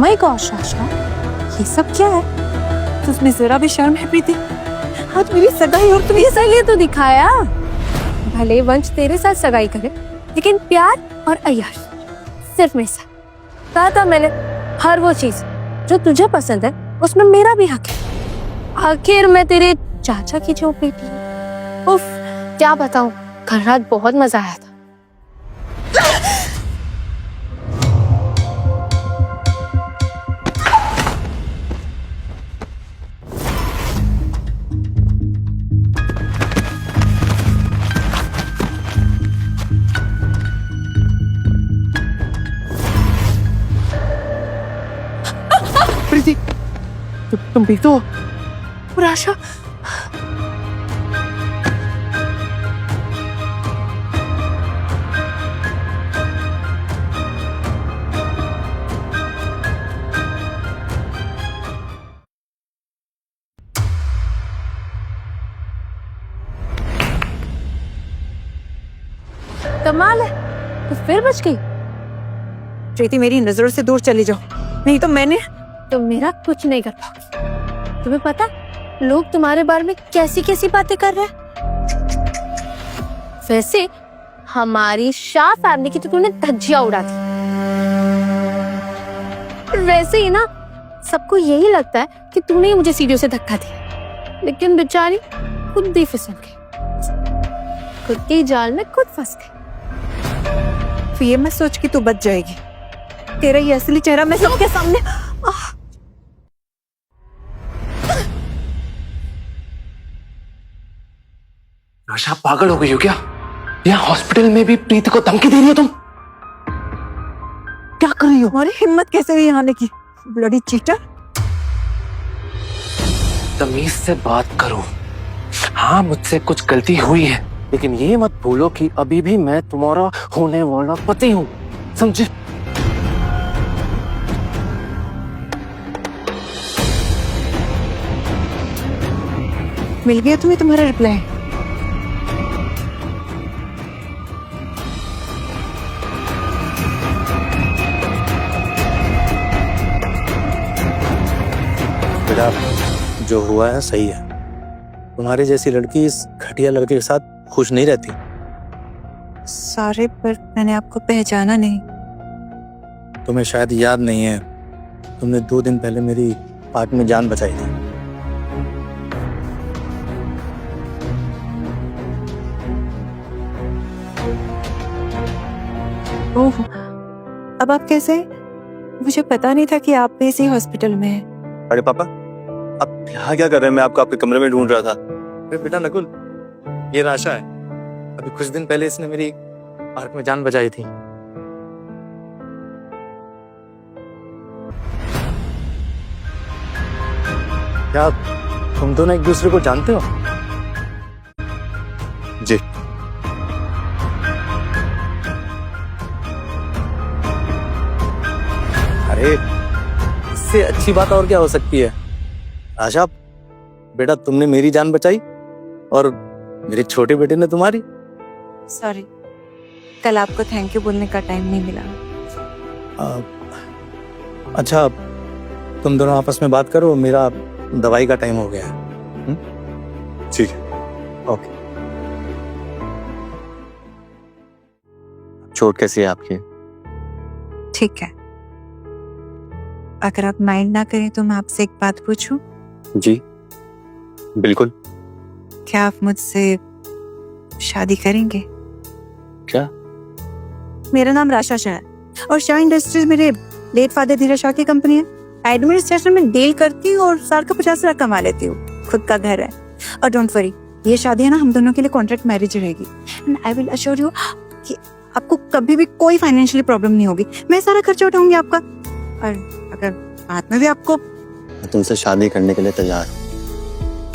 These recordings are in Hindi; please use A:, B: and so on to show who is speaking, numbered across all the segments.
A: माय गॉश आशा, ये सब क्या है?
B: तुझमें जरा भी शर्म है प्रीति?
A: आज मेरी सगाई और तुम इसलिए तो दिखाया। भले वंश तेरे साथ सगाई करे, लेकिन प्यार और अय्याश सिर्फ मेरे साथ। कहा था मैंने, हर वो चीज जो तुझे पसंद है उसमें मेरा भी हक है। आखिर मैं तेरे चाचा की जो बेटी हूँ। उफ, क्या बताऊं, कल रात बहुत मजा आया था।
C: प्रीति, तुम ठीक तो हो?
A: और आशा, कमाल है, तो फिर बच गई।
B: प्रीति मेरी नजरों से दूर चली जाओ, नहीं तो मैंने
A: तुम मेरा कुछ नहीं कर पाओगे। तुम्हें पता लोग तुम्हारे बारे में कैसी कैसी बातें कर रहे हैं। वैसे हमारी शाह फैमिली की तो तूने धज्जियां उड़ा दी। वैसे ही ना, सबको यही लगता है कि तूने ही मुझे सीढ़ियों से धक्का दिया, लेकिन बेचारी खुद ही फिसल गई, खुद के जाल में खुद फंस गई।
B: फिर ये मत सोच कि तू बच जाएगी। तेरा ये असली चेहरा मैं सबके सामने
C: आशा, पागल हो गई हो क्या? यहाँ हॉस्पिटल में भी प्रीति को धमकी दे रही हो तुम? क्या कर रही हो?
B: तुम्हारी हिम्मत कैसे हुई आने की, ब्लडी चीटर?
C: तमीज से बात करो। हाँ, मुझसे कुछ गलती हुई है, लेकिन ये मत भूलो कि अभी भी मैं तुम्हारा होने वाला पति हूँ, समझे?
B: मिल गया तुम्हें तुम्हारा रिप्लाई?
D: बेटा, जो हुआ है सही है। तुम्हारी जैसी लड़की इस घटिया लड़के के साथ खुश नहीं रहती।
B: सॉरी, पर मैंने आपको पहचाना नहीं।
D: तुम्हें शायद याद नहीं है, तुमने 2 दिन पहले मेरी पार्क में जान बचाई थी।
B: ओह, अब आप कैसे? मुझे पता नहीं था कि आप भी इसी हॉस्पिटल में हैं।
D: अरे पापा, आप यहाँ क्या कर रहे हैं? मैं आपको आपके कमरे में ढूंढ रहा था। अरे बेटा नकुल, ये आशा है। अभी कुछ दिन पहले इसने मेरी पार्क में जान बचाई थी। क्या तुम दोनों एक दूसरे को जानते हो? जी। अरे, इससे अच्छी बात और क्या हो सकती है? आशा, बेटा तुमने मेरी जान बचाई और मेरे छोटे बेटे ने तुम्हारी।
B: सॉरी, कल आपको थैंक यू बोलने का टाइम नहीं मिला।
D: अच्छा, तुम दोनों आपस में बात करो, मेरा दवाई का टाइम हो गया है। ठीक है, ओके। चोट कैसी है आपकी?
B: ठीक है, अगर आप माइंड ना करें तो मैं आपसे एक बात पूछूं?
D: जी बिल्कुल।
B: क्या आप मुझसे शादी करेंगे?
D: क्या?
B: मेरा नाम राशा शाह है और शाह इंडस्ट्रीज मेरे लेट फादर धीरज शाह की कंपनी है। एडमिनिस्ट्रेशन में डील करती हूँ और साल का 50 लाख कमा लेती हूँ। खुद का घर है और डोंट वरी, ये शादी है ना हम दोनों के लिए कॉन्ट्रैक्ट मैरिज रहेगी। And I will assure you कि आपको कभी भी कोई फाइनेंशियली प्रॉब्लम नहीं होगी। मैं सारा खर्चा उठाऊंगी आपका, और अगर बाद में भी आपको।
D: मैं तुमसे शादी करने के लिए तैयार हूँ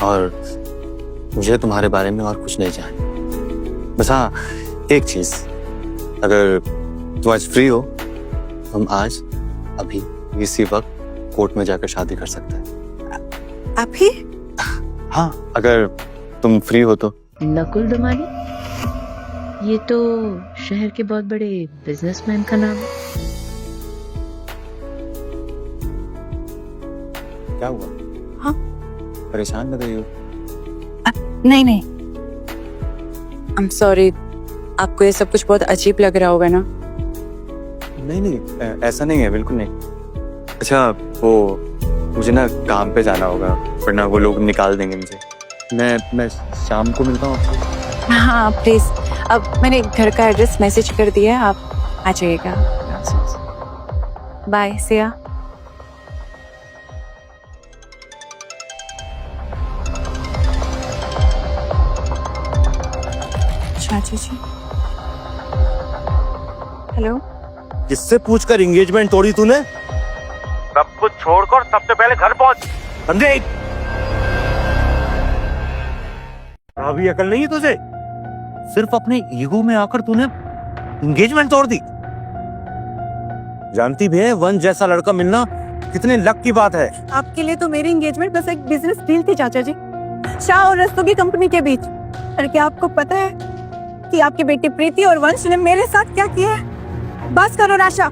D: और मुझे तुम्हारे बारे में और कुछ नहीं चाहिए। बस हाँ, एक चीज, अगर तुम आज फ्री हो तो हम आज अभी इसी वक्त कोर्ट में जाकर शादी कर सकते हैं।
B: आप ही?
D: हाँ, अगर तुम फ्री हो तो।
E: नकुल दमानी, ये तो शहर के बहुत बड़े बिजनेसमैन का नाम है।
D: क्या हुआ?
B: हाँ?
D: परेशान लग रही हो?
B: नहीं नहीं, आई एम सॉरी, आपको ये सब कुछ बहुत अजीब लग रहा होगा ना?
D: नहीं नहीं, ऐसा नहीं है, बिल्कुल नहीं। अच्छा, वो मुझे ना काम पे जाना होगा, वरना वो लोग निकाल देंगे मुझे। मैं शाम को मिलता हूँ आपसे।
B: हाँ प्लीज, अब मैंने घर का एड्रेस मैसेज कर दिया है, आप आ जाइएगा। बाय सिया। चाची जी, हेलो।
F: किससे पूछकर एंगेजमेंट तोड़ी तूने? सब कुछ छोड़कर सबसे पहले घर पहुंच। समझे? अभी अकल नहीं है तुझे? सिर्फ अपने ईगो में आकर तूने एंगेजमेंट तोड़ दी। जानती भी है वन जैसा लड़का मिलना कितने लक की बात है।
B: आपके लिए तो मेरी एंगेजमेंट बस एक बिजनेस डील थी चाचा जी, शाह और रस्तोगी कंपनी के बीच। और क्या आपको पता है कि आपकी बेटी प्रीति और वंश ने मेरे साथ क्या किया है? बस करो राशा,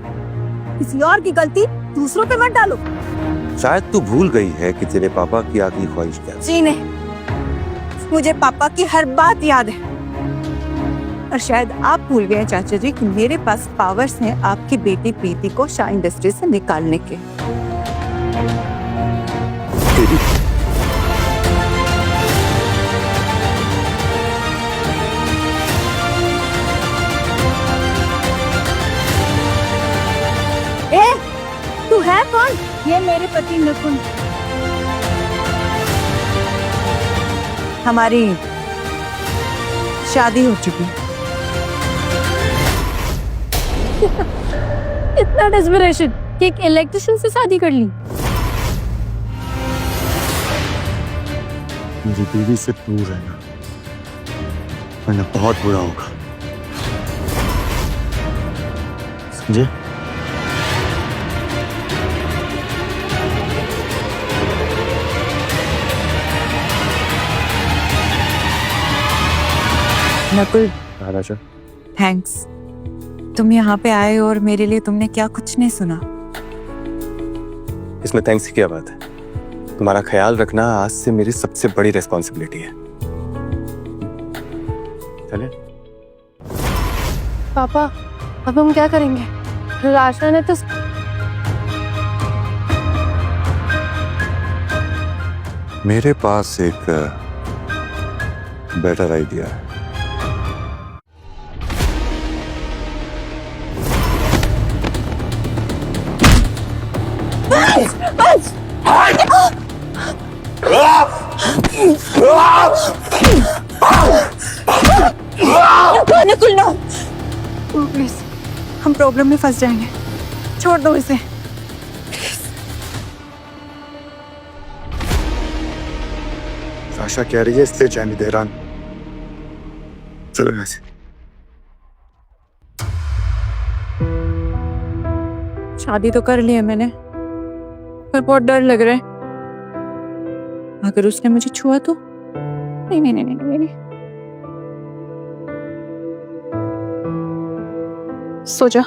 B: किसी और की गलती दूसरों पे मत डालो।
F: शायद तू भूल गई है कि तेरे पापा की आखिरी ख्वाहिश क्या थी।
B: जी नहीं, मुझे पापा की हर बात याद है। और शायद आप भूल गए चाचा जी कि मेरे पास पावर्स हैं आपकी बेटी प्रीति को शाह इंडस्ट्री से निकालने के। तू है कौन? ये मेरे पति नकुल। हमारी शादी हो चुकी।
A: इतना डेस्परेशन कि एक इलेक्ट्रिशियन से शादी कर ली।
F: मेरी बीवी से दूर रहना, वरना बहुत बुरा होगा। समझे?
B: नकुल,
D: हाँ राजा।
B: थैंक्स। तुम यहाँ पे आए और मेरे लिए तुमने क्या कुछ नहीं सुना।
D: इसमें थैंक्स की क्या बात है? तुम्हारा ख्याल रखना आज से मेरी सबसे बड़ी रिस्पॉन्सिबिलिटी है। चले?
A: पापा, अब हम क्या करेंगे? राशा ने तो
F: मेरे पास एक बेटर आइडिया है।
B: नकुल नो, प्लीज, हम प्रॉब्लम में फंस जाएंगे, छोड़ दो इसे।
F: आशा कह रही है इसलिए जाने दे रहा। चलो यहाँ से।
B: शादी तो कर ली है मैंने, पर बहुत डर लग रहा है। अगर उसने मुझे छुआ तो? नहीं नहीं नहीं नहीं नहीं। सो जा।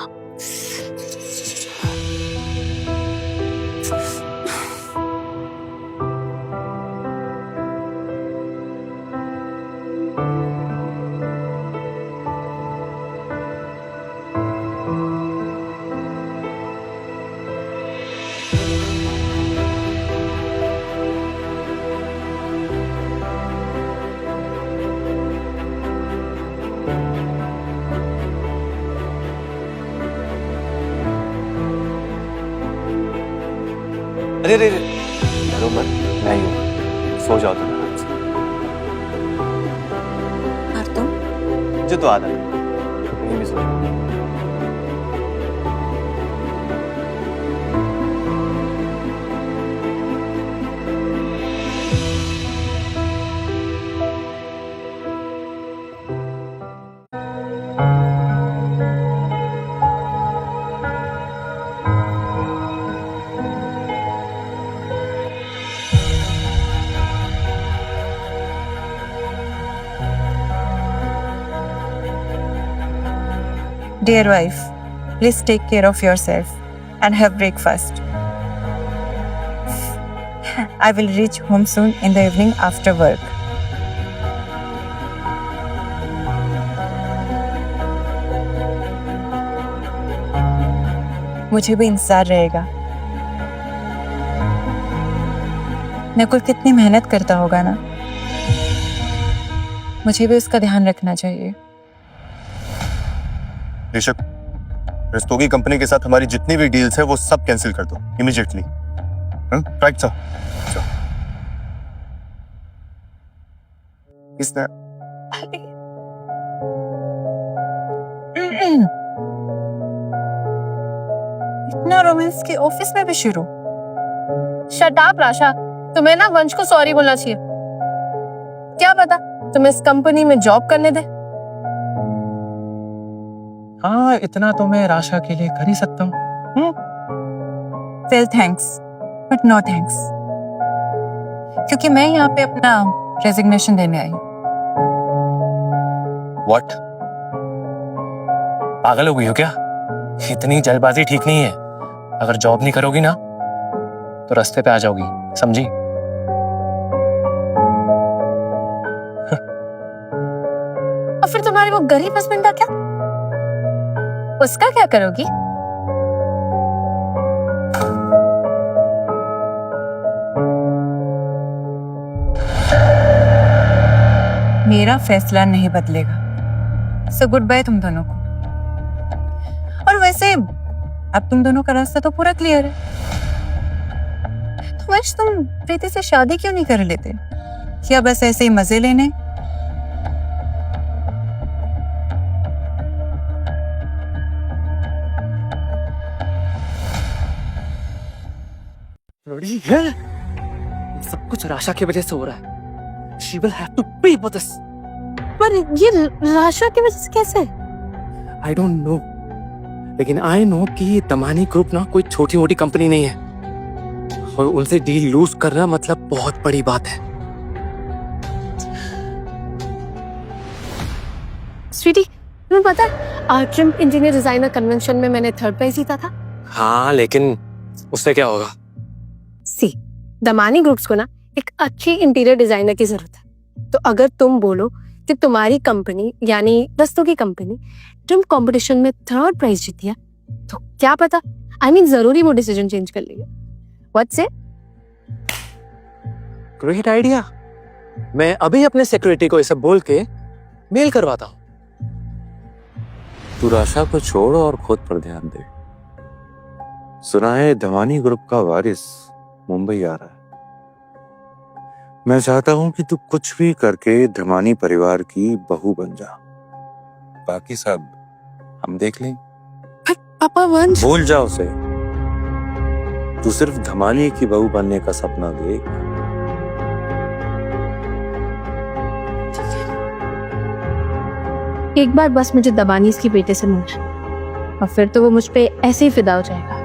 D: अरे अरे डरो मत, मैं ही हूँ। सो जाओ तुम आराम से।
B: और तुम?
D: मुझे तो आदत है, कहीं भी सो जाओ।
B: Dear wife, please take care of yourself and have breakfast. I will reach home soon in the evening after work. मुझे भी इंतजार रहेगा। नकुल कितनी मेहनत करता होगा ना, मुझे भी उसका ध्यान रखना चाहिए।
D: ऋषभ, रस्तोगी कंपनी के साथ हमारी जितनी भी डील्स है वो सब कैंसिल कर दो इमीडिएटली। Right sir. इसने
B: इतना रोमांस के ऑफिस में भी शुरू।
A: शट अप राशा, तुम्हें ना वंश को सॉरी बोलना चाहिए। क्या पता तुम्हें इस कंपनी में जॉब करने दे।
C: हाँ, इतना तो मैं राशा के लिए कर ही सकता हूँ।
B: Well thanks but no thanks, क्योंकि मैं यहाँ पे अपना रेजिग्नेशन देने आई हूँ।
C: व्हाट? पागल हो गई हो क्या? इतनी जल्दबाजी ठीक नहीं है। अगर जॉब नहीं करोगी ना तो रास्ते पे आ जाओगी, समझी?
A: और फिर तुम्हारी वो गरीब हस्बैंड का क्या? उसका क्या करोगी?
B: मेरा फैसला नहीं बदलेगा, सो गुड बाय तुम दोनों को। और वैसे अब तुम दोनों का रास्ता तो पूरा क्लियर है। तो वंश, तुम प्रीति से शादी क्यों नहीं कर लेते? क्या बस ऐसे ही मजे लेने?
C: बड़ी है, सब कुछ राशा की वजह से हो रहा है। She will have to pay for this.
A: पर ये राशा की वजह से कैसे?
C: I don't know. लेकिन I know कि दमानी ग्रुप ना कोई छोटी मोटी कंपनी नहीं है, और उनसे डील लूज करना मतलब बहुत बड़ी बात है।
A: स्वीटी, तुम्हें पता है आर्ट्रम इंजीनियर डिजाइनर कन्वेंशन में मैंने 3rd प्राइज जीता था।
C: हाँ, लेकिन उससे क्या होगा?
A: सी, दमानी ग्रुप्स को ना एक अच्छी इंटीरियर डिजाइनर की जरूरत है। तो अगर तुम बोलो कि तुम्हारी कंपनी यानी रस्तों की कंपनी ट्रिम कंपटीशन में 3rd प्राइज जीती है, तो क्या पता, I mean, जरूरी वो डिसीजन चेंज कर लेगी। व्हाट से?
C: Great idea. मैं अभी अपने सेक्रेटरी को इसे बोल के मेल करवाता हूँ।
G: तू राशा को छोड़ और खुद पर ध्यान दे। सुना है धमानी ग्रुप का वारिस मुंबई आ रहा है। मैं चाहता हूं कि तू कुछ भी करके धमानी परिवार की बहू बन जा। बाकी सब हम देख लें।
A: पापा वंश,
G: भूल जा उसे। तू सिर्फ धमानी की बहू बनने का सपना देख।
A: एक बार बस मुझे दबानी इसकी बेटे से मिलना, और फिर तो वो मुझ पे ऐसे ही फिदा हो जाएगा।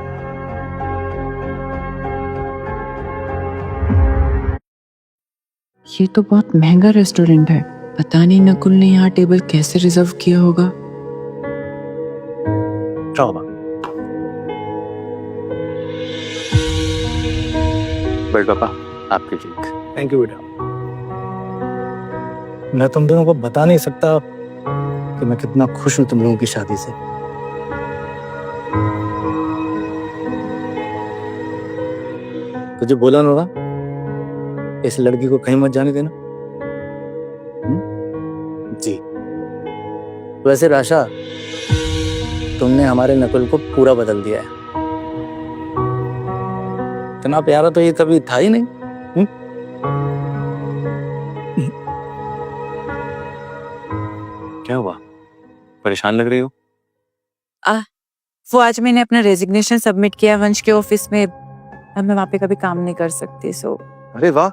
H: ये तो बहुत महंगा रेस्टोरेंट है। पता नहीं नकुल ने यहाँ टेबल कैसे रिजर्व किया होगा।
D: बड़े पापा, आपके केक।
F: थैंक यू बेटा। मैं तुम दोनों को बता नहीं सकता कि मैं कितना खुश हूं तुम लोगों की शादी से। तुझे बोला ना, इस लड़की को कहीं मत जाने देना। जी। वैसे राशा, तुमने हमारे नकुल को पूरा बदल दिया है। इतना प्यारा तो ये कभी था ही नहीं।
D: क्या हुआ? परेशान लग रही हो?
B: वो आज मैंने अपना रेजिग्नेशन सबमिट किया वंश के ऑफिस में। अब मैं वहाँ पे कभी काम नहीं कर सकती। सो
D: अरे वाह,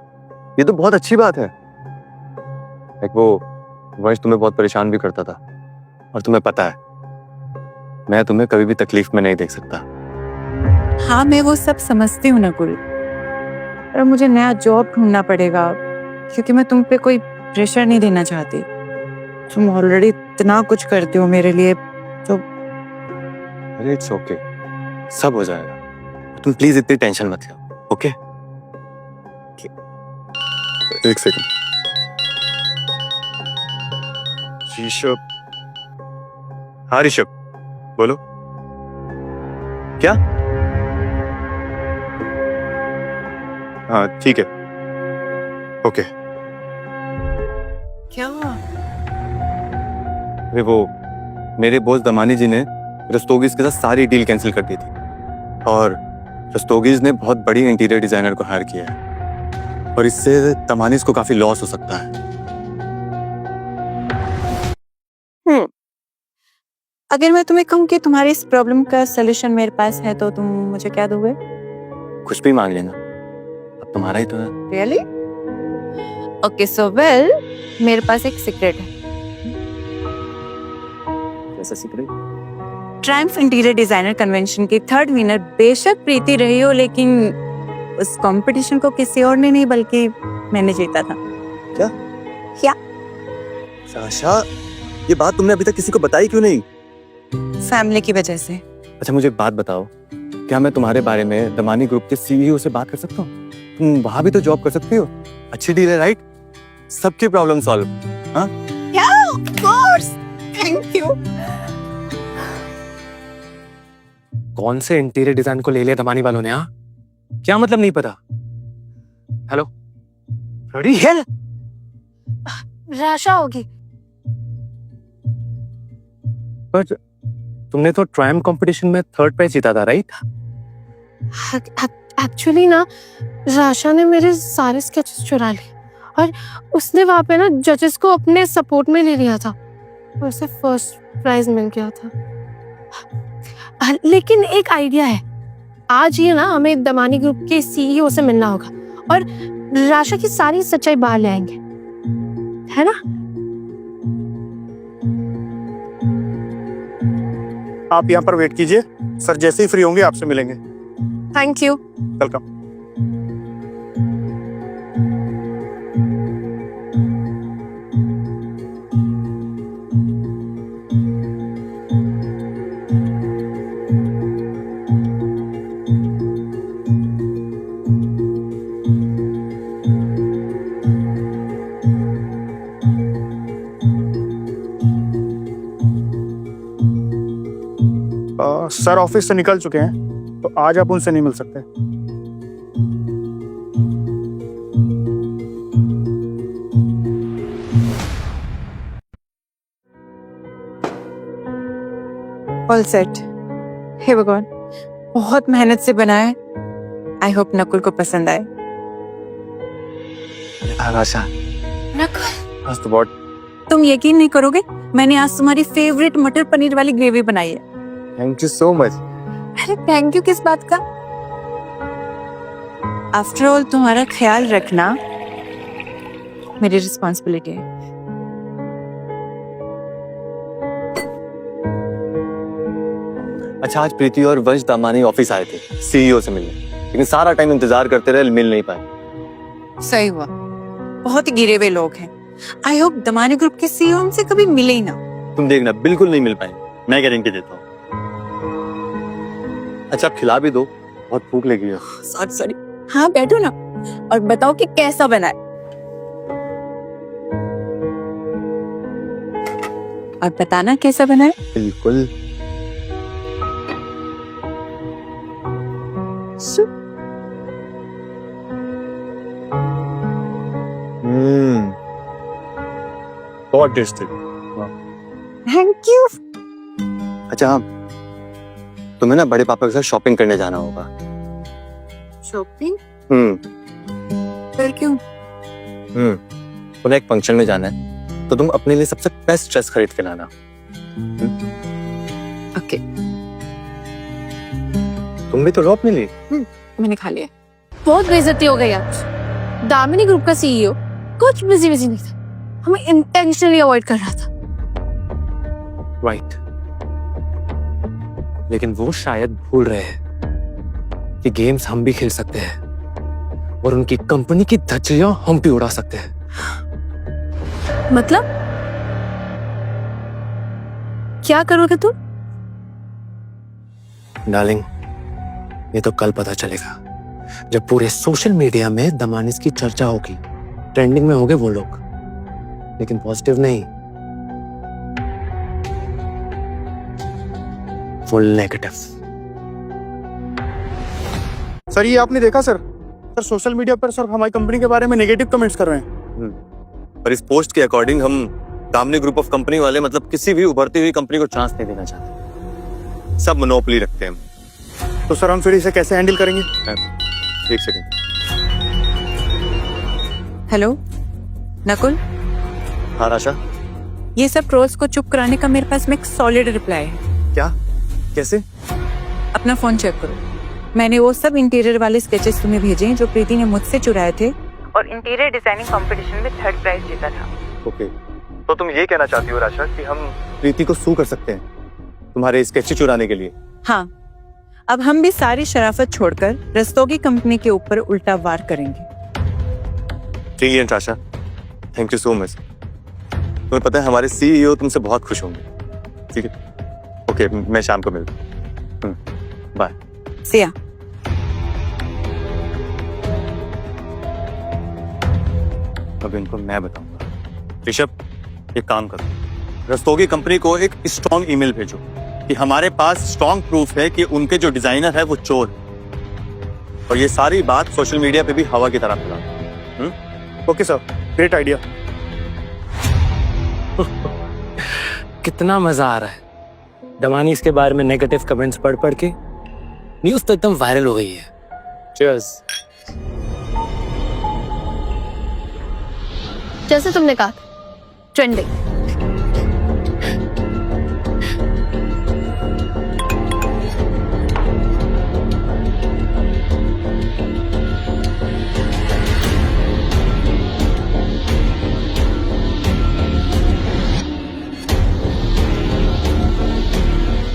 D: ये तो बहुत अच्छी बात है। एक वो वंश तुम्हें बहुत परेशान भी करता था, और तुम्हें पता है मैं तुम्हें कभी भी तकलीफ में नहीं देख सकता।
B: हाँ, मैं वो सब समझती हूँ नकुल, पर मुझे नया जॉब ढूंढना पड़ेगा, क्योंकि मैं तुम पे कोई प्रेशर नहीं देना चाहती। तुम ऑलरेडी इतना कुछ करते हो मेरे लिए, तो
D: अरे इट्स ओके, सब हो जाएगा। तुम प्लीज इतनी टेंशन मत लो, ओके? एक सेकंड। ऋषभ, हाँ ऋषभ, बोलो। क्या? हाँ ठीक है, ओके।
B: क्या हुआ?
D: अरे वो मेरे बॉस दमानी जी ने रस्तोगीज के साथ सारी डील कैंसिल कर दी थी और रस्तोगीज ने बहुत बड़ी इंटीरियर डिजाइनर को हायर किया है और इससे दमानीज को काफी लॉस हो सकता है।
B: अगर मैं तुम्हें कहूँ कि तुम्हारी इस प्रॉब्लम का सलूशन मेरे पास है तो तुम मुझे क्या दोगे?
D: कुछ भी मांग लेना, अब तुम्हारा ही तो है।
B: रियली? ओके सो वेल, मेरे पास एक सीक्रेट है।
D: कैसा secret?
B: Triumph interior designer convention की 3rd विनर बेशक प्रीति रही हो, लेकिन उस कंपटीशन को किसी और ने नहीं बल्कि मैंने जीता था। क्या?
D: साशा, ये बात तुमने अभी तक किसी को बताई क्यों नहीं?
B: फैमिली की वजह से।
D: अच्छा मुझे एक बात बताओ, क्या मैं तुम्हारे बारे में दमानी ग्रुप के सीईओ से बात कर सकता हूँ? तुम वहां भी तो जॉब कर सकती हो, अच्छी डील है राइट? सबकी प्रॉब्लम सॉल्व। हाँ?
B: Yeah, of course. Thank you.
C: कौन से इंटीरियर डिजाइन को ले लिया दमानी वालों ने? हाँ, क्या मतलब नहीं पता? Hello, ready hello?
A: राशा होगी।
C: पर तुमने तो ट्रायम्फ कंपटीशन में 3rd प्राइज जीता था राइट?
A: एक्चुअली ना राशा ने मेरे सारे स्केचेस चुरा लिए और उसने वहां पे ना जजेस को अपने सपोर्ट में ले लिया था और उसे 1st प्राइज मिल गया था। लेकिन एक आइडिया है, आज ये ना हमें दमानी ग्रुप के सीईओ से मिलना होगा और राशा की सारी सच्चाई बाहर ले आएंगे, है ना?
F: आप यहाँ पर वेट कीजिए, सर जैसे ही फ्री होंगे आपसे मिलेंगे।
A: Thank you.
F: Welcome. Sir office से निकल चुके हैं तो आज आप उनसे नहीं मिल सकते।
B: All set. हे भगवान, बहुत मेहनत से बना है। आई होप नकुल को पसंद आए।
D: आशा,
A: नकुल,
D: आज तो बहुत।
B: तुम यकीन नहीं करोगे, मैंने आज तुम्हारी फेवरेट मटर पनीर वाली ग्रेवी बनाई है।
D: Thank you so much.
B: अरे थैंक यू किस बात का? आफ्टर ऑल तुम्हारा ख्याल रखना मेरी रिस्पॉन्सिबिलिटी है।
D: अच्छा, आज प्रीति और वंश दामानी ऑफिस आए थे सीईओ से मिलने, लेकिन सारा टाइम इंतजार करते रहे, मिल नहीं पाए।
B: सही हुआ, बहुत ही गिरे हुए लोग हैं। आई होप दमानी ग्रुप के सीईओ हमसे कभी मिले ही ना।
D: तुम देखना, बिल्कुल नहीं मिल पाए, मैं गारंटी देता हूँ। अच्छा आप खिला भी दो, बहुत भूख लगी है।
B: Sorry sorry. हाँ बैठो ना और बताओ कि कैसा बना है और बताना कैसा बना है।
D: बिल्कुल।
F: बहुत टेस्टी।
B: Thank you.
D: अच्छा हाँ, तुम्हें ना बड़े पापा के साथ शॉपिंग करने जाना होगा।
B: शॉपिंग?
D: फिर क्यों? उन्हें एक फंक्शन में जाना है, तो तुम अपने लिए सबसे बेस्ट ड्रेस खरीद के लाना।
B: ओके।
D: तुम भी तो लो अपने लिए।
B: मैंने खा लिया।
A: बहुत बेइज्जती हो गई आज। दामिनी ग्रुप का सीईओ कुछ बिजी नहीं था, हमें इंटेंशनली अवॉइड कर रहा था।
C: राइट, लेकिन वो शायद भूल रहे हैं कि गेम्स हम भी खेल सकते हैं और उनकी कंपनी की धज्जियां हम भी उड़ा सकते हैं।
A: मतलब क्या करोगे तुम?
C: डार्लिंग, ये तो कल पता चलेगा, जब पूरे सोशल मीडिया में दमानिस की चर्चा होगी ट्रेंडिंग में होंगे वो लोग, लेकिन पॉजिटिव नहीं, फुल नेगेटिव।
D: सर ये आपने देखा सर सोशल मीडिया पर सर हमारी कंपनी के बारे में नेगेटिव कमेंट्स कर रहे हैं। पर इस पोस्ट के अकॉर्डिंग हम दामनी ग्रुप ऑफ कंपनी वाले मतलब किसी भी उभरती हुई कंपनी को चांस नहीं देना चाहते, सब मोनोपोली रखते हैं हम। तो सर हम फिर इसे कैसे हैंडल करेंगे? एक सेकंड।
B: हेलो नकुल,
D: हाँ राशा,
B: ये सब ट्रोल्स को चुप कराने का मेरे पास में एक सॉलिड रिप्लाई है।
D: क्या? कैसे?
B: अपना फोन चेक करो, मैंने वो सब इंटीरियर वाले स्केचेस तुम्हें भेजे हैं जो प्रीति ने मुझसे चुराए थे और इंटीरियर डिजाइनिंग कंपटीशन में 3rd प्राइज जीता था।
D: ओके, तो तुम ये कहना चाहती हो राशा कि हम प्रीति को सू कर सकते हैं तुम्हारे स्केच चुराने के लिए?
B: हाँ, अब हम भी सारी शराफत छोड़कर रस्तोगी कंपनी के ऊपर उल्टा वार करेंगे।
D: Brilliant Rasha, thank you so much. तुम्हें पता है हमारे सीईओ तुमसे बहुत खुश होंगे। ठीक है, ओके, मैं शाम को मिलता हूँ। बाय।
B: सिया,
D: अब इनको मैं बताऊंगा। ऋषभ, एक काम करो, रस्तोगी कंपनी को एक स्ट्रॉन्ग ईमेल भेजो कि हमारे पास स्ट्रॉन्ग प्रूफ है कि उनके जो डिजाइनर है वो चोर है, और ये सारी बात सोशल मीडिया पे भी हवा की तरह फैला। Okay sir, great idea.
C: कितना मजा आ रहा है। दमानी इसके बारे में नेगेटिव कमेंट्स पढ़ पढ़ के न्यूज़ तो एकदम वायरल हो गई है। चीयर्स।
A: जैसे तुमने कहा, ट्रेंडिंग।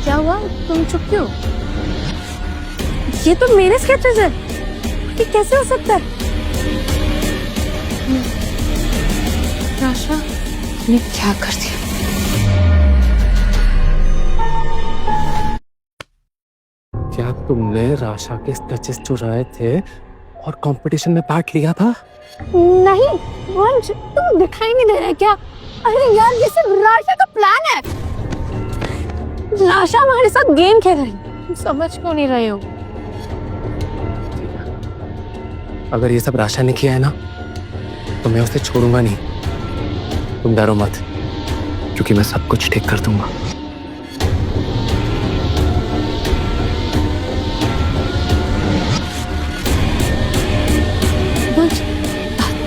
A: क्या हुआ, तुम चुप क्यों? ये तो मेरे स्केचेस है, ये कैसे हो सकता है?
H: राशा ने क्या कर दिया?
C: क्या तुमने राशा के स्केचेस चुराए थे और कंपटीशन में पार्ट लिया था?
A: नहीं वंश, तुम दिखाई नहीं दे रहे क्या? अरे यार, ये सिर्फ राशा का प्लान है। राशा हमारे साथ गेम खेल रही है, तुम समझ क्यों नहीं रहे हो?
C: अगर ये सब राशा ने किया है ना, तो मैं उसे छोड़ूंगा नहीं। तुम डरो मत, क्योंकि मैं सब कुछ ठीक कर दूंगा।
A: वंश,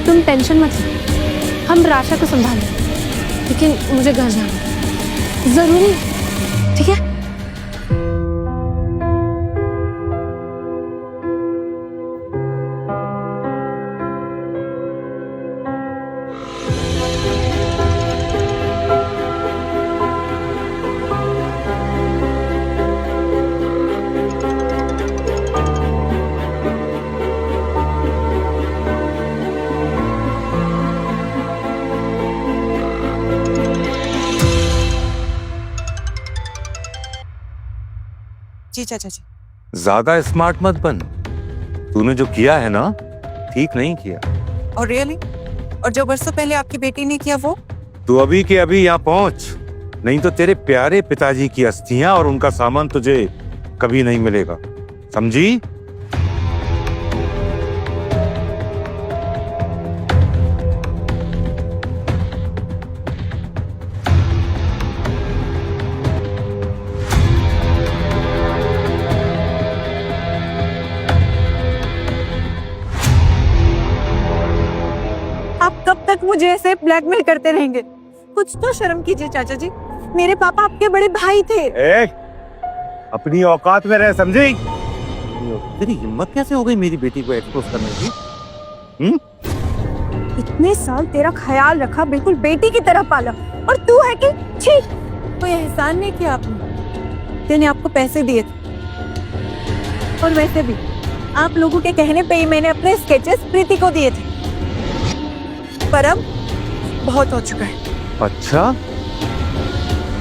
A: तुम टेंशन मत लो, हम राशा को संभालेंगे, लेकिन मुझे घर जाना है, जरूरी है, ठीक है?
B: जी चाचा जी।
G: ज्यादा स्मार्ट मत बन। तूने जो किया है ना, ठीक नहीं किया।
B: और रियली? और जो बरसों पहले आपकी बेटी ने किया वो?
G: तू अभी के अभी यहाँ पहुंच, नहीं तो तेरे प्यारे पिताजी की अस्थियां और उनका सामान तुझे कभी नहीं मिलेगा, समझी?
B: आप कब तक मुझे ऐसे ब्लैकमेल करते रहेंगे? कुछ तो शर्म कीजिए चाचा जी, मेरे पापा आपके बड़े भाई थे।
F: अपनी औकात में रह, समझी? तेरी हिम्मत कैसे हो गई मेरी बेटी को एक्सपोज करने की?
B: इतने साल तेरा ख्याल रखा, बिल्कुल बेटी की तरह पाला, और तू है कि छी, कोई एहसान नहीं किया आपने। मैंने आपको पैसे दिए थे, और वैसे भी आप लोगों के कहने पे ही मैंने अपने स्केचेस प्रीति को दिए थे, पर अब बहुत हो चुका है।
G: अच्छा,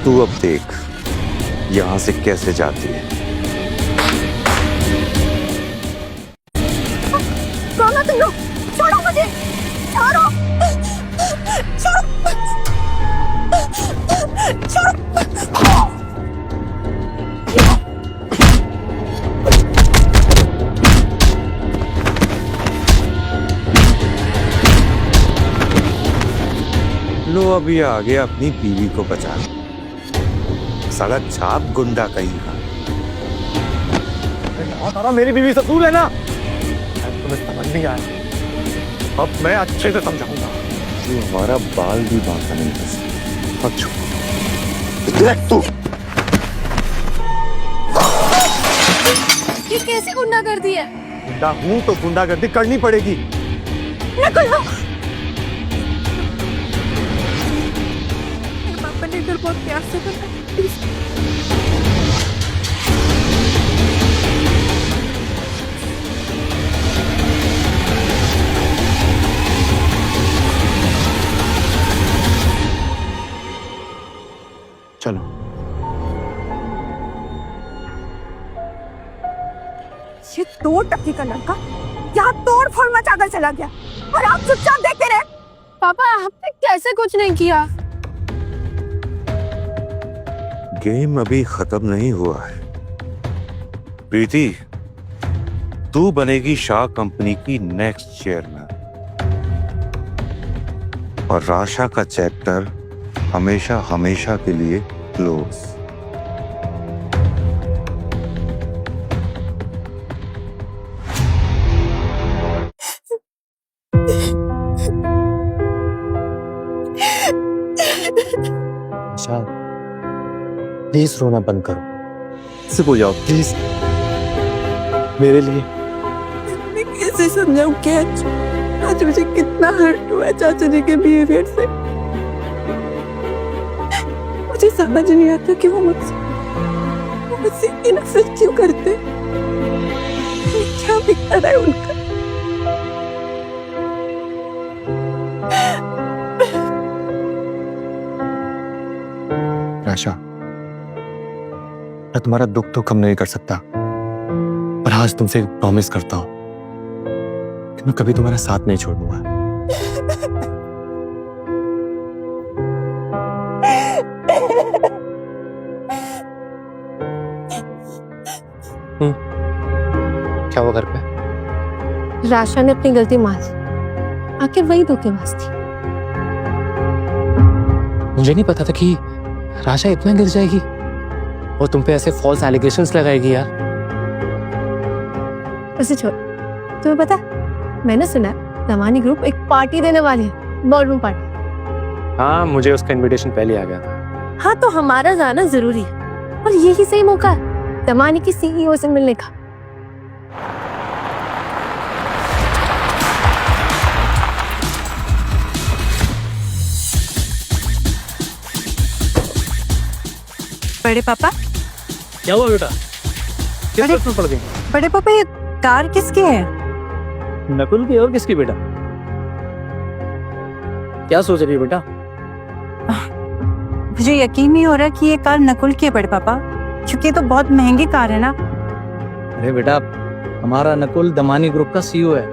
G: तू अब देख यहाँ से कैसे जाती है।
A: कौन हो तुम लोग? छोड़ो मुझे, छोड़ो।
G: अभी आगे अपनी बीवी को बचाने। साला छाप गुंडा कहीं का।
F: सारा मेरी बीवी से दूर है ना। तुम्हें समझ नहीं आया, अब मैं अच्छे से समझाऊंगा।
G: तू हमारा बाल भी बांका नहीं कर सकता। तू
A: ये कैसे गुंडा कर दिया?
F: गुंडा हूं तो गुंडागर्दी करनी पड़ेगी।
A: नकुल हाँ। मेरे पापा ने इधर बहुत प्यार से करना।
D: चलो।
B: ये दो टक्की का लड़का यहाँ तोड़ फोड़ मचाकर चला गया और आप चुपचाप देखते रहे।
A: पापा आपने कैसे कुछ नहीं किया?
G: गेम अभी खत्म नहीं हुआ है। प्रीति, तू बनेगी शाह कंपनी की नेक्स्ट चेयरमैन और राशा का चैप्टर हमेशा हमेशा के लिए क्लोज।
C: प्लीज रोना बंद करो। चुप हो जाओ प्लीज, मेरे लिए।
B: मैं कैसे समझाऊं कि आज मुझे कितना हर्ट हुआ चाचा जी के बिहेवियर से। मुझे समझ नहीं आता कि वो मुझसे इतनी नफरत क्यों करते। क्या बिगड़ा है उनका।
D: राशा, मैं तुम्हारा दुख तो कम नहीं कर सकता, पर आज तुमसे प्रॉमिस करता हूं कि मैं कभी तुम्हारा साथ नहीं छोड़ूंगा।
C: क्या हुआ घर पे?
A: राशा ने अपनी गलती मान ली। आखिर वही धोखेबाज थी।
C: मुझे नहीं पता था कि राशा इतना गिर जाएगी और तुम पे ऐसे फॉल्स एलिगेशंस लगाएगी यार।
A: उसे छोड़। तुम्हें पता, मैंने सुना दमानी ग्रुप एक पार्टी देने वाली है, बॉलरूम पार्टी।
C: हाँ, मुझे उसका इनविटेशन पहले आ गया था।
A: हाँ, तो हमारा जाना जरूरी है और यही सही मौका है दमानी की सीईओ से मिलने का।
B: बड़े पापा,
C: क्या हुआ बेटा? किस
B: अरे-
C: बात में पड़ गई?
B: बड़े पापा ये कार किसकी है?
C: नकुल की और किसकी बेटा? क्या सोच रही है बेटा?
B: मुझे यकीन नहीं हो रहा कि ये कार नकुल की है बड़े पापा, क्योंकि ये तो बहुत महंगी कार है ना।
I: अरे बेटा, हमारा नकुल दमानी ग्रुप का सीईओ है।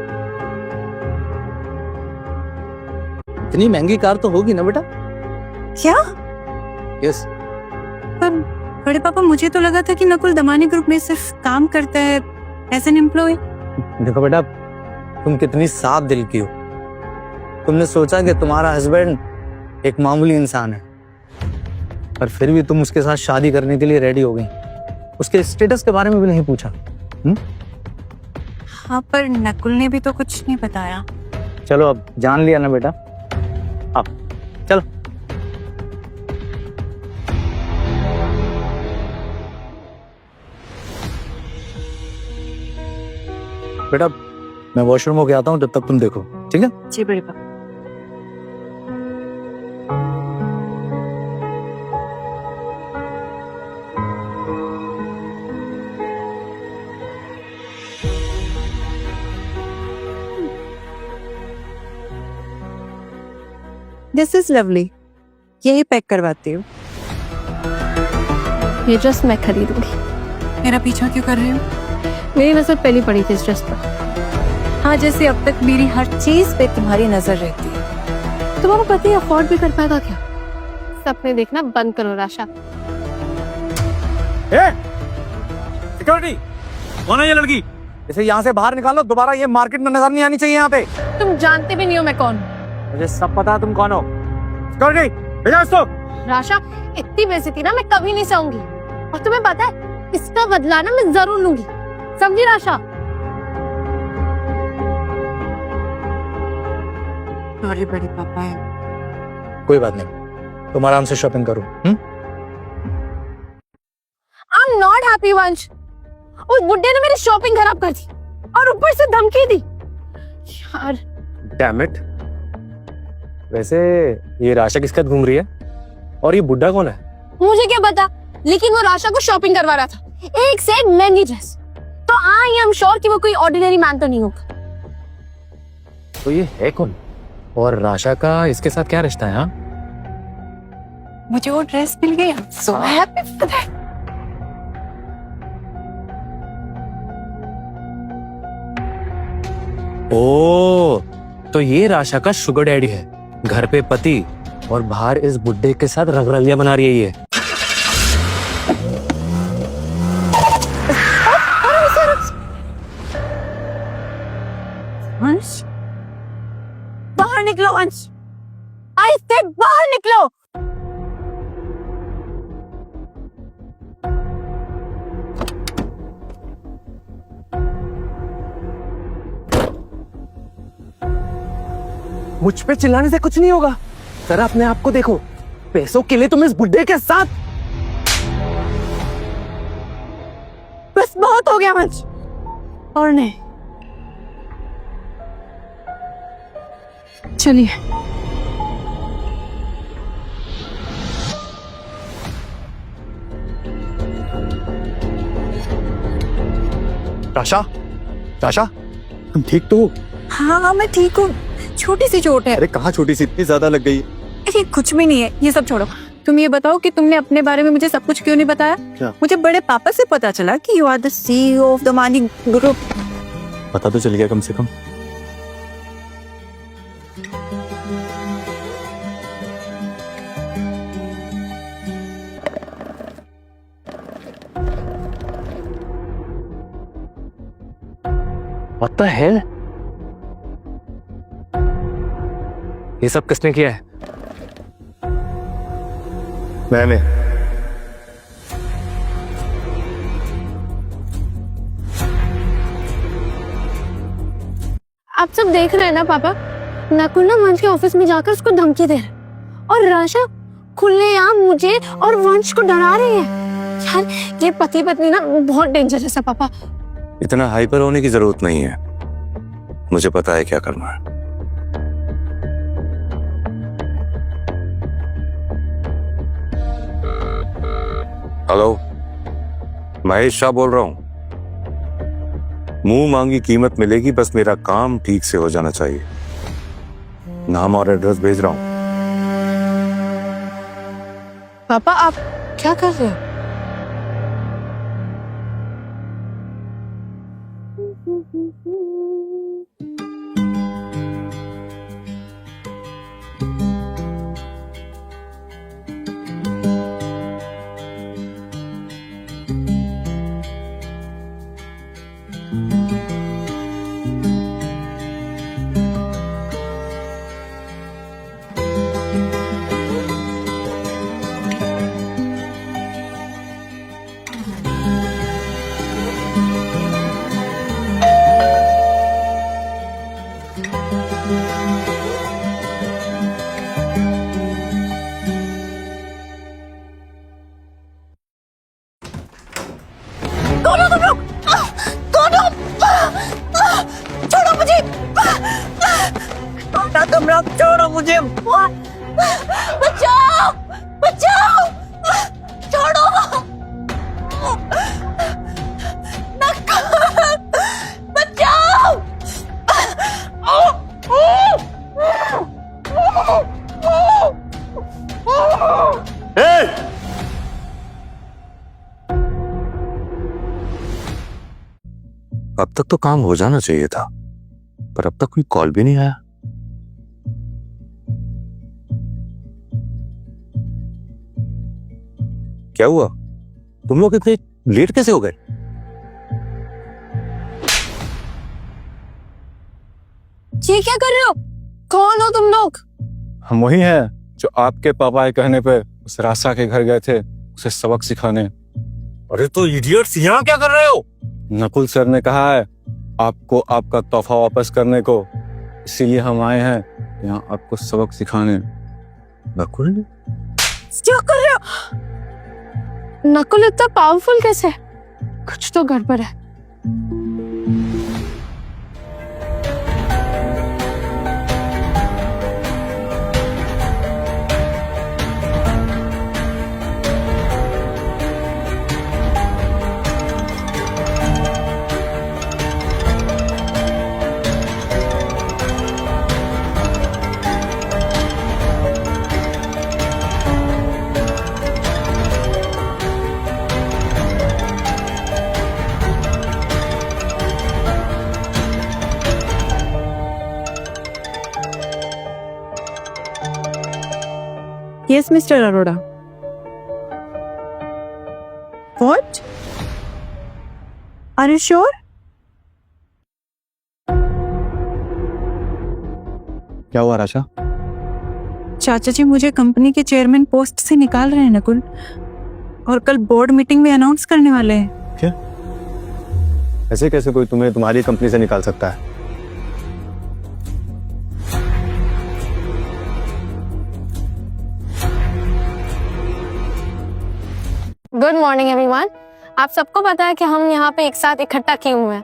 I: इतनी महंगी कार तो होगी ना बेटा?
B: क्या?
I: यस।
B: पर बड़े पापा, मुझे तो लगा था कि नकुल दमानी ग्रुप में सिर्फ काम करता है, एज एन एम्प्लॉय।
I: देखो बेटा, तुम कितनी साफ दिल की हो। तुमने सोचा कि तुम्हारा हस्बैंड एक मामूली इंसान है, पर फिर भी तुम उसके साथ शादी करने के लिए रेडी हो गई। उसके स्टेटस के बारे में भी नहीं पूछा।
B: हाँ, पर नकुल ने भी तो कुछ नहीं बताया।
I: चलो, अब जान लिया ना बेटा। अब चलो। बेटा, मैं वॉशरूम होके आता हूँ, जब तक तुम देखो, ठीक है?
B: जी बड़े पापा। दिस इज लवली, यही पैक करवाती हूँ।
A: ये ड्रेस मैं खरीदूंगी।
B: मेरा पीछा क्यों कर रहे हो?
A: मेरी नजर पहली पड़ी थी इस ड्रेस पर।
B: हाँ, जैसे अब तक मेरी हर चीज पे तुम्हारी नजर रहती है।
A: तुम्हारा पति अफोर्ड भी कर पाएगा क्या? सपने देखना बंद करो राशा।
F: सिक्योरिटी, कौन है ये लड़की?
I: इसे यहाँ से बाहर निकालो, दोबारा ये मार्केट में नजर नहीं आनी चाहिए यहाँ पे।
A: तुम जानते भी नहीं हो मैं कौन हूँ।
I: मुझे सब पता है तुम कौन हो।
F: कर गई, भेजा इसको।
A: राशा, इतनी बेइज्जती ना मैं कभी नहीं सहूंगी। और तुम्हें पता है इसका बदला ना मैं जरूर लूंगी, समझी राशा?
B: सॉरी बड़े पापा है।
I: कोई बात नहीं, तुम आराम से शॉपिंग करो।
A: आई एम नॉट हैप्पी वंश। उस बुड्ढे ने मेरी शॉपिंग खराब कर दी और ऊपर से धमकी दी यार।
C: Damn it. वैसे ये राशा किसके साथ घूम रही है और ये बुड्ढा कौन है?
A: मुझे क्या पता, लेकिन वो राशा को शॉपिंग करवा रहा था, एक से एक महंगी ड्रेस। तो आई एम श्योर कि वो कोई ऑर्डिनरी मैन तो नहीं होगा।
C: तो ये है कौन? और राशा का इसके साथ क्या रिश्ता है? हाँ,
B: मुझे वो ड्रेस मिल गया, सो हैप्पी फॉर दैट।
C: ओ, तो ये राशा का शुगर डैडी है, घर पे पति और बाहर इस बुड्ढे के साथ रंगरलियां बना रही है ये।
B: वंश, बाहर निकलो वंश।
A: आई से बाहर निकलो।
C: मुझ पे चिल्लाने से कुछ नहीं होगा। जरा अपने आप को देखो, पैसों के लिए तुम इस बुड्ढे के साथ।
B: बस बहुत हो गया वंश। और नहीं,
H: चलिए।
D: राशा, राशा, तुम ठीक तो हो?
B: हाँ मैं ठीक हूँ, छोटी सी चोट है।
D: अरे कहाँ छोटी सी, इतनी ज्यादा लग गई?
B: अरे कुछ भी नहीं है, ये सब छोड़ो। तुम ये बताओ कि तुमने अपने बारे में मुझे सब कुछ क्यों नहीं बताया?
D: क्या?
B: मुझे बड़े पापा से पता चला कि you are the CEO of Damani group.
D: पता तो चल गया कम से कम।
C: What the hell? ये सब किसने किया है?
D: मैंने।
A: आप सब देख रहे हैं ना पापा, नकुल ना वंश के ऑफिस में जाकर उसको धमकी दे रहा है और राशा खुलेआम मुझे और वंश को डरा रही है। यार ये पति पत्नी ना बहुत डेंजरस है पापा।
G: इतना हाइपर होने की जरूरत नहीं है, मुझे पता है क्या करना है। हेलो, महेश शाह बोल रहा हूं। मुंह मांगी कीमत मिलेगी, बस मेरा काम ठीक से हो जाना चाहिए। नाम और एड्रेस भेज रहा हूं।
A: पापा आप क्या कर रहे हो?
B: तुम लोग छोड़ो मुझे।
A: बचाओ बचाओ, छोड़ो। बचाओ।
G: अब तक तो काम हो जाना चाहिए था, पर अब तक कोई कॉल भी नहीं आया। क्या हुआ? तुम लोग इतने लेट कैसे हो गए?
A: ये क्या कर रहे हो? कौन हो तुम लोग?
D: हम वही हैं
G: जो आपके पापा के कहने पे उस राशा के घर गए थे उसे सबक सिखाने।
F: अरे तो इडियट्स यहाँ क्या कर रहे हो?
G: नकुल सर ने कहा है आपको आपका तोहफा वापस करने को, इसीलिए हम आए हैं यहाँ आपको सबक सिखाने।
F: नकुल ने?
A: क्या कर रहे हो? नकुल इतना पावरफुल कैसे? कुछ तो गड़बड़ है।
B: Yes, Mr. Arora. What? Are you sure?
D: क्या हुआ राशा?
B: चाचा जी मुझे कंपनी के चेयरमैन पोस्ट से निकाल रहे हैं नकुल, और कल बोर्ड मीटिंग में अनाउंस करने वाले हैं।
D: क्या? ऐसे कैसे कोई तुम्हें तुम्हारी कंपनी से निकाल सकता है?
A: Good morning everyone. आप सबको पता है कि हम यहाँ पे एक साथ इकट्ठा क्यों हुए हैं।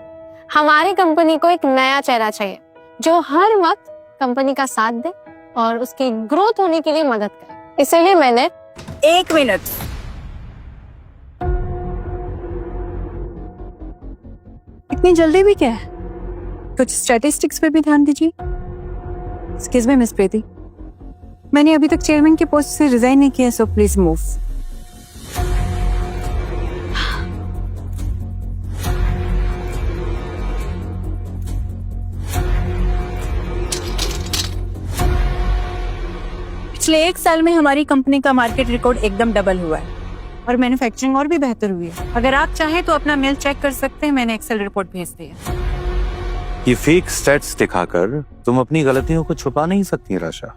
A: हमारी कंपनी को एक नया चेहरा चाहिए जो हर वक्त कंपनी का साथ दे और उसकी ग्रोथ होने के लिए मदद करे। इसलिए मैंने
B: 1 मिनट। इतनी जल्दी भी क्या है? कुछ स्टैटिस्टिक्स पे भी ध्यान दीजिए। एक्सक्यूज मी मिस प्रीति, मैंने अभी तक चेयरमैन के पोस्ट से रिजाइन नहीं किया, सो प्लीज मूव। पिछले 1 साल में हमारी कंपनी का मार्केट रिकॉर्ड एकदम डबल हुआ है और मैन्युफैक्चरिंग और भी बेहतर हुई है। अगर आप चाहें तो अपना मेल चेक कर सकते हैं, मैंने एक्सेल रिपोर्ट भेज दी है।
G: ये फेक स्टैट्स दिखाकर तुम अपनी गलतियों को छुपा नहीं सकती राशा।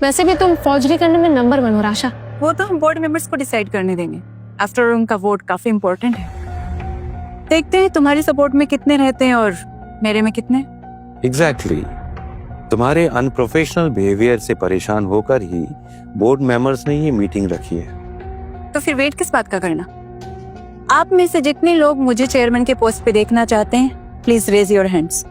A: वैसे भी तुम फौजरी करने में नंबर 1 हो राशा।
B: वो तो हम बोर्ड मेंबर्स को डिसाइड करने देंगे। आफ्टर ऑल उनका वोट काफी इम्पोर्टेंट है। देखते हैं तुम्हारे सपोर्ट में कितने रहते हैं और मेरे में कितने।
G: एग्जैक्टली तुम्हारे अनप्रोफेशनल बिहेवियर से परेशान होकर ही बोर्ड मेंबर्स ने ये मीटिंग रखी है।
B: तो फिर वेट किस बात का करना? आप में से जितने लोग मुझे चेयरमैन के पोस्ट पे देखना चाहते हैं, प्लीज रेज योर हैंड्स।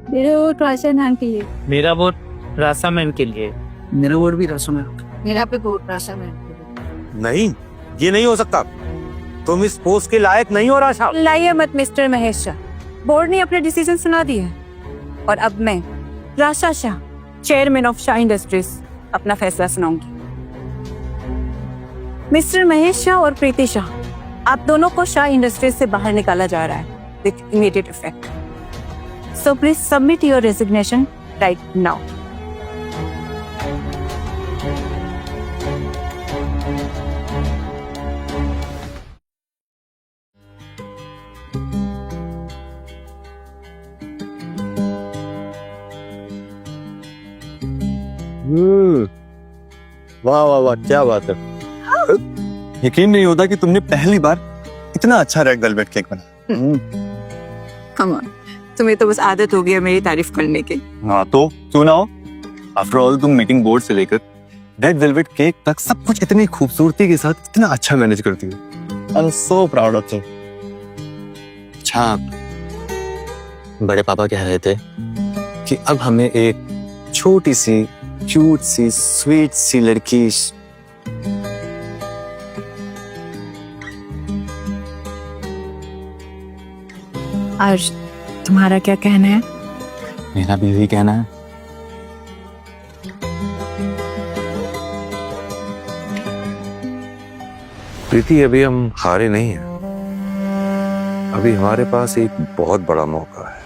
A: मेरे वोट राशा मैम के लिए।
I: मेरा वोट राशा मैम के लिए।
H: मेरा वोट भी राशा मैम।
A: मेरा भी वोट राशा मैम के लिए।
F: नहीं, ये नहीं हो सकता। तुम इस पोस्ट के लायक नहीं हो राशा।
B: लाइए मत मिस्टर महेश शाह, बोर्ड ने अपना डिसीजन सुना दिया है और अब मैं Rasha Shah, chairman of Shah industries, अपना फैसला सुनाऊंगी। मिस्टर महेश शाह और प्रीति शाह, आप दोनों को शाह इंडस्ट्रीज से बाहर निकाला जा रहा है with immediate effect. So please submit your resignation right now.
D: वाह वाह वाह, क्या बात है। यकीन नहीं होता कि तुमने पहली बार इतना अच्छा रेड वेलवेट केक बना।
B: कम ऑन, तुम्हें तो बस आदत हो गई है मेरी तारीफ करने की।
D: हाँ तो सुनाओ। आफ्टर ऑल तुम मीटिंग बोर्ड से लेकर रेड वेलवेट केक तक सब कुछ इतनी खूबसूरती के साथ इतना अच्छा मैनेज करती हो। I am so proud of you. अच्छा, बड़े पापा कह रहे थे कि अब हमें एक छोटी सी क्यूट सी स्वीट सी लड़की
B: आज तुम्हारा क्या कहना है?
D: मेरा भी यही कहना है।
G: प्रीति अभी हम हारे नहीं हैं। अभी हमारे पास एक बहुत बड़ा मौका है।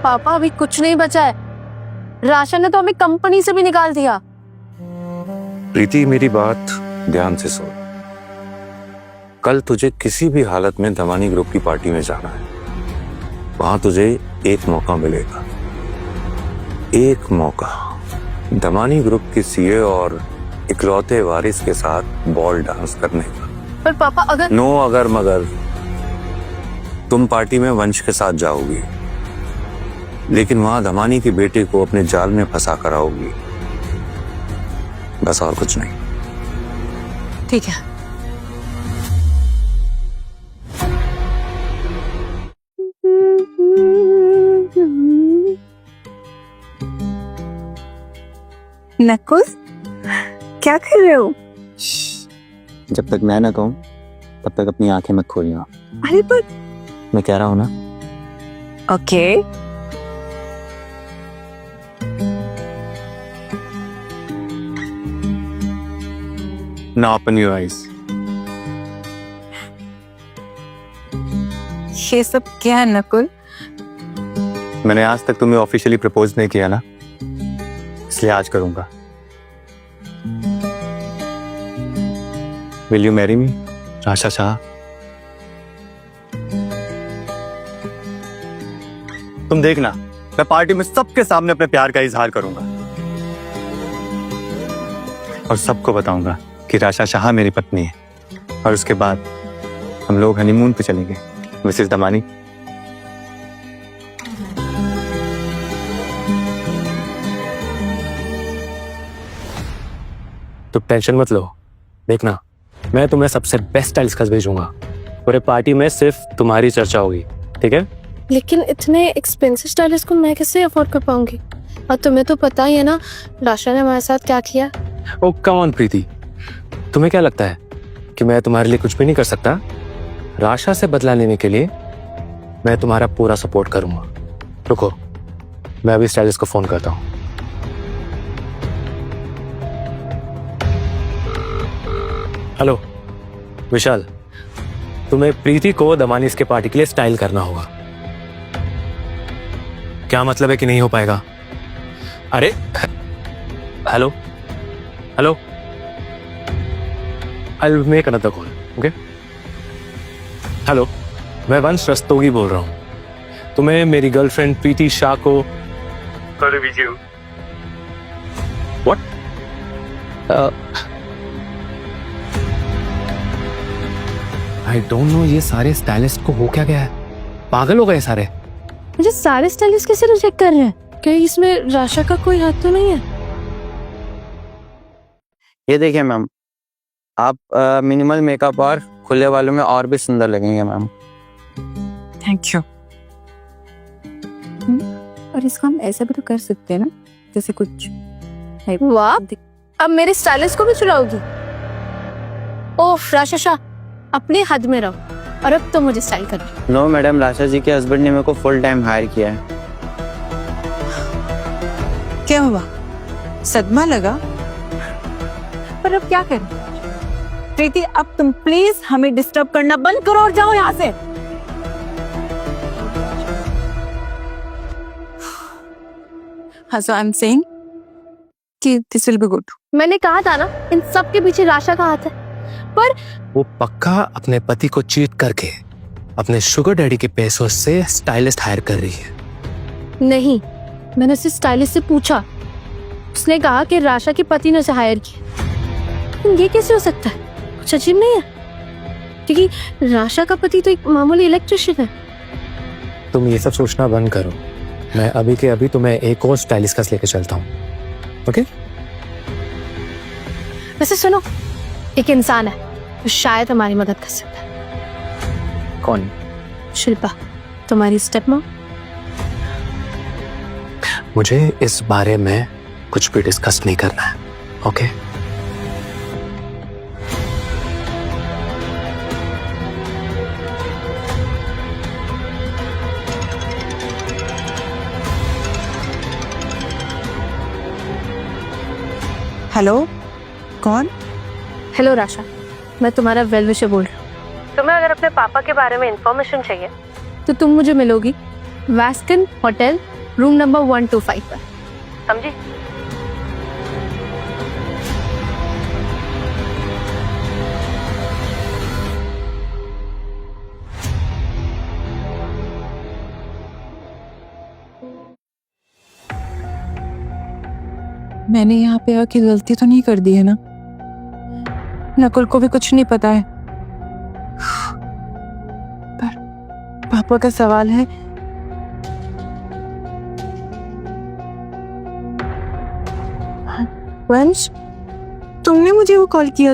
A: पापा अभी कुछ नहीं बचा है। राशा ने तो हमें कंपनी से भी निकाल दिया।
G: प्रीति मेरी बात ध्यान से सुन। कल तुझे किसी भी हालत में धमानी ग्रुप की पार्टी में जाना है। वहां तुझे एक मौका मिलेगा, एक मौका धमानी ग्रुप की सीए और इकलौते वारिस के साथ बॉल डांस करने का।
A: पर पापा अगर
G: नो अगर मगर, तुम पार्टी में वंश के साथ जाओगी, लेकिन वहां धमानी की बेटी को अपने जाल में फंसा कर आओगी, बस और कुछ नहीं।
A: ठीक है।
B: नकुल, क्या कर रहे हो?
D: जब तक मैं ना कहूं तब तक अपनी आंखें मत खोलना।
B: अरे पर
D: मैं कह रहा हूं ना।
B: Okay.
D: Now open your eyes.
B: ये सब क्या है नकुल?
D: मैंने आज तक तुम्हें ऑफिशियली प्रपोज नहीं किया ना, इसलिए आज करूंगा। Will you marry me, Rasha Shah? तुम देखना, मैं पार्टी में सबके सामने अपने प्यार का इजहार करूंगा और सबको बताऊंगा कि राशा शाह मेरी पत्नी है, और उसके बाद हम लोग हनीमून पे चलेंगे। मिसेस दमानी।
C: तुम टेंशन मत लो, देखना मैं तुम्हें सबसे बेस्ट स्टाइल्स का भेजूंगा। पूरे पार्टी में सिर्फ तुम्हारी चर्चा होगी, ठीक है?
A: लेकिन इतने एक्सपेंसिव स्टाइलिस्ट को मैं कैसे अफोर्ड कर पाऊंगी? और तुम्हें तो पता ही है ना राशा ने हमारे साथ क्या किया।
C: ओ कम ऑन प्रीति, तुम्हें क्या लगता है कि मैं तुम्हारे लिए कुछ भी नहीं कर सकता? राशा से बदला लेने के लिए मैं तुम्हारा पूरा सपोर्ट करूंगा। रुको, मैं अभी स्टाइलिस्ट को फोन करता हूँ। हेलो विशाल, तुम्हें प्रीति को दमानी के पार्टी के लिए स्टाइल करना होगा। क्या मतलब है कि नहीं हो पाएगा? अरे hello hello, I'll make another call, okay? Hello, मैं वंश रस्तोगी बोल रहा हूँ। तुम्हें मेरी गर्लफ्रेंड प्रीति शाह को What? I don't know, ये सारे स्टाइलिस्ट को हो क्या गया है? पागल हो गए सारे।
A: मुझे सारे स्टाइलिस्ट कैसे रिजेक्ट कर रहे हैं? क्या इसमें राशा का कोई हाथ तो नहीं है?
I: ये देखिए मैम, आप मिनिमल मेकअप और खुले वालों में और भी सुंदर लगेंगे मैम।
B: Thank you. और इसको हम ऐसा भी तो कर सकते हैं ना, जैसे कुछ
A: वाह, अब मेरे स्टाइलिस्ट को भी चुराओगी? ओह राशा शाह, अपने हद में रहो और अब तो मुझे स्टाइल करना।
I: नो मैडम, राशा जी के हस्बैंड ने मेरे को फुल टाइम हायर किया है।
B: क्या हुआ? सदमा लगा? पर अब क्या करें? प्रीति, अब तुम प्लीज हमें डिस्टर्ब करना बंद करो और जाओ यहाँ से। हाँ, so I'm saying कि this will be good.
A: मैंने कहा था ना, इन सब के पीछे राशा का हाथ है। पर
C: वो पक्का अपने पति को चीट करके अपने शुगर डैडी के पैसों से स्टाइलिस्ट हायर कर रही है।
A: नहीं, मैंने उसे स्टाइलिस्ट से पूछा, उसने कहा कि राशा के पति ने उसे हायर किया। ये कैसे हो सकता है? कुछ अजीब नहीं है? क्योंकि राशा का पति तो एक मामूली इलेक्ट्रिशियन है।
C: तुम ये सब सोचना बंद करो, मैं अभी के अभी तुम्हें एक और स्टाइलिस्ट का लेके चलता हूँ, ओके?
A: वैसे सुनो, एक इंसान है तो शायद हमारी मदद कर सकता है।
C: कौन?
A: शिल्पा, तुम्हारी स्टेप मॉम।
C: मुझे इस बारे में कुछ भी डिस्कस नहीं करना है, ओके?
B: हेलो, कौन?
A: हेलो राशा, मैं तुम्हारा वेल विशर बोल रहा हूँ। तुम्हें अगर अपने पापा के बारे में इंफॉर्मेशन चाहिए तो तुम मुझे मिलोगी वैस्कन होटल रूम नंबर 125 पर, समझी?
H: मैंने यहाँ पे आके गलती तो नहीं कर दी है ना? नकुल को भी कुछ नहीं पता है। पर पापा का सवाल है,
B: वंश, तुमने मुझे वो कॉल किया था?